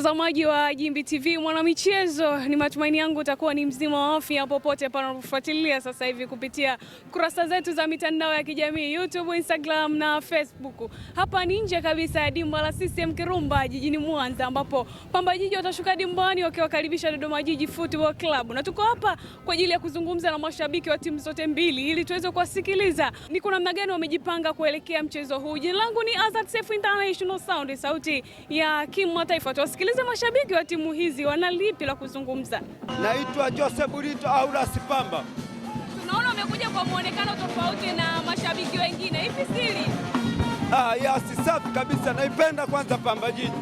Mtazamaji wa Jimbi TV mwanamichezo, ni matumaini yangu utakuwa ni mzima wa afya popote pale unapofuatilia sasa hivi kupitia kurasa zetu za mitandao ya kijamii YouTube, Instagram na Facebook. Hapa ni nje kabisa ya dimba la CCM Kirumba jijini Mwanza, ambapo Pamba Jiji watashuka dimbani wakiwakaribisha Dodoma Jiji Football Club, na tuko hapa kwa ajili ya kuzungumza na mashabiki wa timu zote mbili ili tuweze kuwasikiliza ni kuna namna gani wamejipanga kuelekea mchezo huu. Jina langu ni Azat Saif International Sound, sauti ya kimataifa. Tuwasikilize mashabiki wa timu hizi wana lipi la kuzungumza. Naitwa Joseph Burito Aulas Pamba. Tunaona wamekuja kwa muonekano tofauti na mashabiki wengine. Ipi siri? Yes, safi kabisa. Naipenda kwanza Pamba Jiji.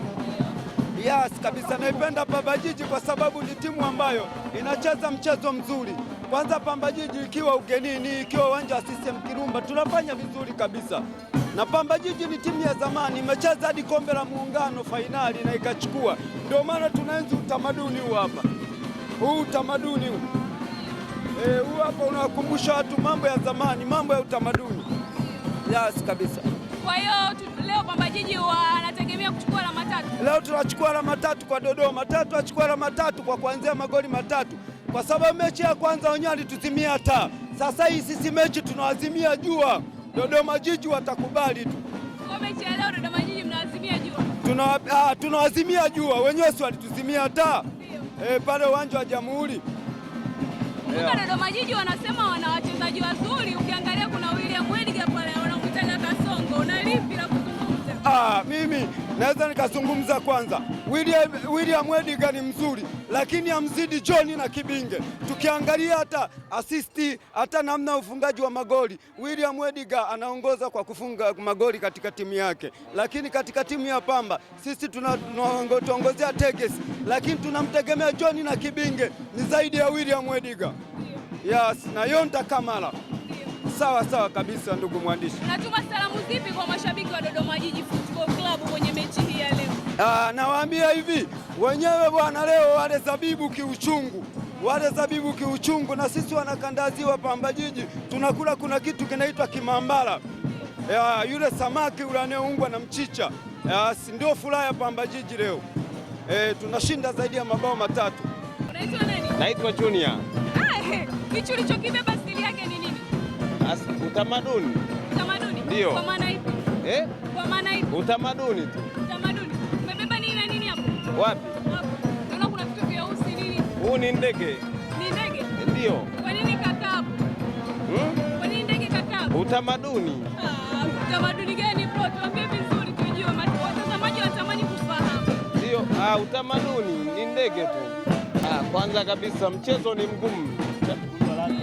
Yes, kabisa naipenda Pamba Jiji kwa sababu ni timu ambayo inacheza mchezo mzuri. Kwanza Pamba Jiji ikiwa ugenini, ikiwa uwanja wa CCM Kirumba tunafanya vizuri kabisa. Na Pamba Jiji ni timu ya zamani, imecheza hadi kombe la Muungano fainali na ikachukua. Ndio maana tunaenzi utamaduni huu hapa. Huu utamaduni huu. Huu hapa unawakumbusha watu mambo ya zamani, mambo ya utamaduni. Yes, kabisa. Kwa hiyo leo Pamba Jiji wanategemea kuchukua alama tatu. Leo tunachukua alama tatu kwa Dodoma. Tunachukua alama tatu kwa kuanzia magoli matatu. Kwa sababu mechi ya kwanza wenyewe walituzimia taa. Sasa hii sisi mechi tunawazimia jua. Dodoma Jiji watakubali tu. Kwa mechi ya leo Dodoma Jiji mnawazimia jua? Tunawazimia jua. Wenyewe si walituzimia taa. Pale uwanja wa Jamhuri. Dodoma Jiji wanasema wana wachezaji wazuri. Ukiangalia kuna William Wediga pale wanamuita Kasongo. Una lipi la kuzungumza? Mimi naweza nikazungumza kwanza. William Wediga ni mzuri, lakini amzidi John na Kibinge. Tukiangalia hata asisti, hata namna ufungaji wa magoli, William Wediga anaongoza kwa kufunga magoli katika timu yake. Lakini katika timu ya Pamba sisi tunaongozea Tegesi, lakini tunamtegemea John na Kibinge ni zaidi ya William Wediga. Yes, na Yonta Kamara. Sawa kabisa ndugu mwandishi. Natuma salamu zipi kwa mashabiki wa Dodoma Jiji Football Club kwenye mechi hii ya leo? Nawaambia hivi, wenyewe bwana leo wale zabibu kiuchungu, na sisi wanakandaziwa Pamba Jiji tunakula kuna kitu kinaitwa kimambala. Yule samaki ule anayeungwa na mchicha. Ndio furaha ya Pamba Jiji leo. Tunashinda zaidi ya mabao matatu. Unaitwa nani? Naitwa Junior. Kitu ulichokibeba asili yake ni nini? Utamaduni. Utamaduni? Ndio. Kwa maana ipi? Kwa maana ipi? Utamaduni tu. Utamaduni. Umebeba nini na nini hapo? Wapi? Hapo. Naona kuna vitu vya usi nini? Huu ni ndege. Ni ndege? Ndio. Kwa nini kaka hapo? Kwa nini ndege kaka hapo? Utamaduni. Utamaduni gani bro? Tuambie vizuri tujue. Watazamaji watamani kufahamu. Ndio. Utamaduni ni ndege tu. Kwanza kabisa mchezo ni mgumu.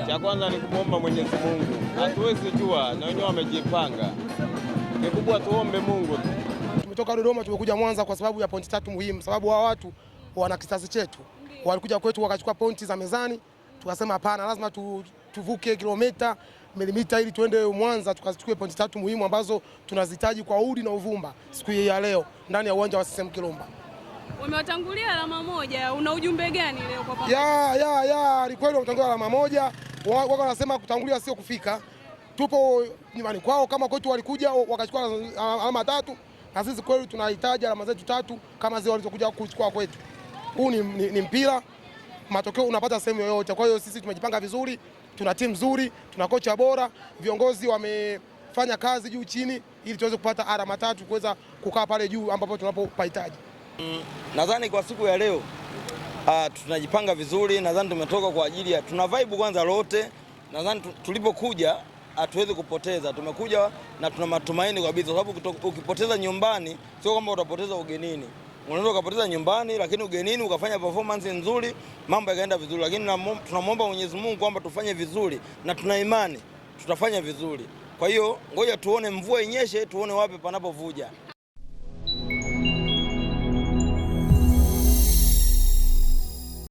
Cha kwanza ni kumwomba Mwenyezi Mungu. Hatuwezi jua na wenyewe wamejipanga. Kikubwa tuombe Mungu tu. Tumetoka Dodoma tumekuja Mwanza kwa sababu ya pointi tatu muhimu, sababu hawa watu wana kisasi chetu. Walikuja kwetu wakachukua pointi za mezani, tukasema hapana, lazima tuvuke kilomita milimita ili tuende Mwanza tukachukue pointi tatu muhimu ambazo tunazihitaji kwa udi na uvumba siku hii ya leo ndani ya uwanja wa CCM Kirumba. Wamewatangulia alama moja. Una ujumbe gani leo kwa Pamba? Ni kweli wametangulia alama moja. Wao wanasema kutangulia sio kufika. Tupo nyumbani kwao, kama kwetu walikuja wakachukua alama tatu, na sisi kweli tunahitaji alama zetu tatu kama zile walizokuja kuchukua kwetu. Huu ni mpira, matokeo unapata sehemu yoyote. Kwa hiyo sisi tumejipanga vizuri, tuna timu nzuri, tuna kocha bora, viongozi wamefanya kazi juu chini ili tuweze kupata alama tatu kuweza kukaa pale juu ambapo tunapopahitaji. Nadhani kwa siku ya leo tunajipanga vizuri. Nadhani tumetoka kwa ajili ya tuna vibe kwanza lote. Nadhani tulipokuja hatuwezi kupoteza. Tumekuja na tuna matumaini kabisa, sababu ukipoteza nyumbani sio kama utapoteza ugenini. Unaweza ukapoteza nyumbani lakini ugenini ukafanya performance nzuri, mambo yakaenda vizuri. Lakini tunamwomba Mwenyezi Mungu kwamba tufanye vizuri na tuna imani tutafanya vizuri. Kwa hiyo ngoja tuone mvua inyeshe, tuone wapi panapovuja.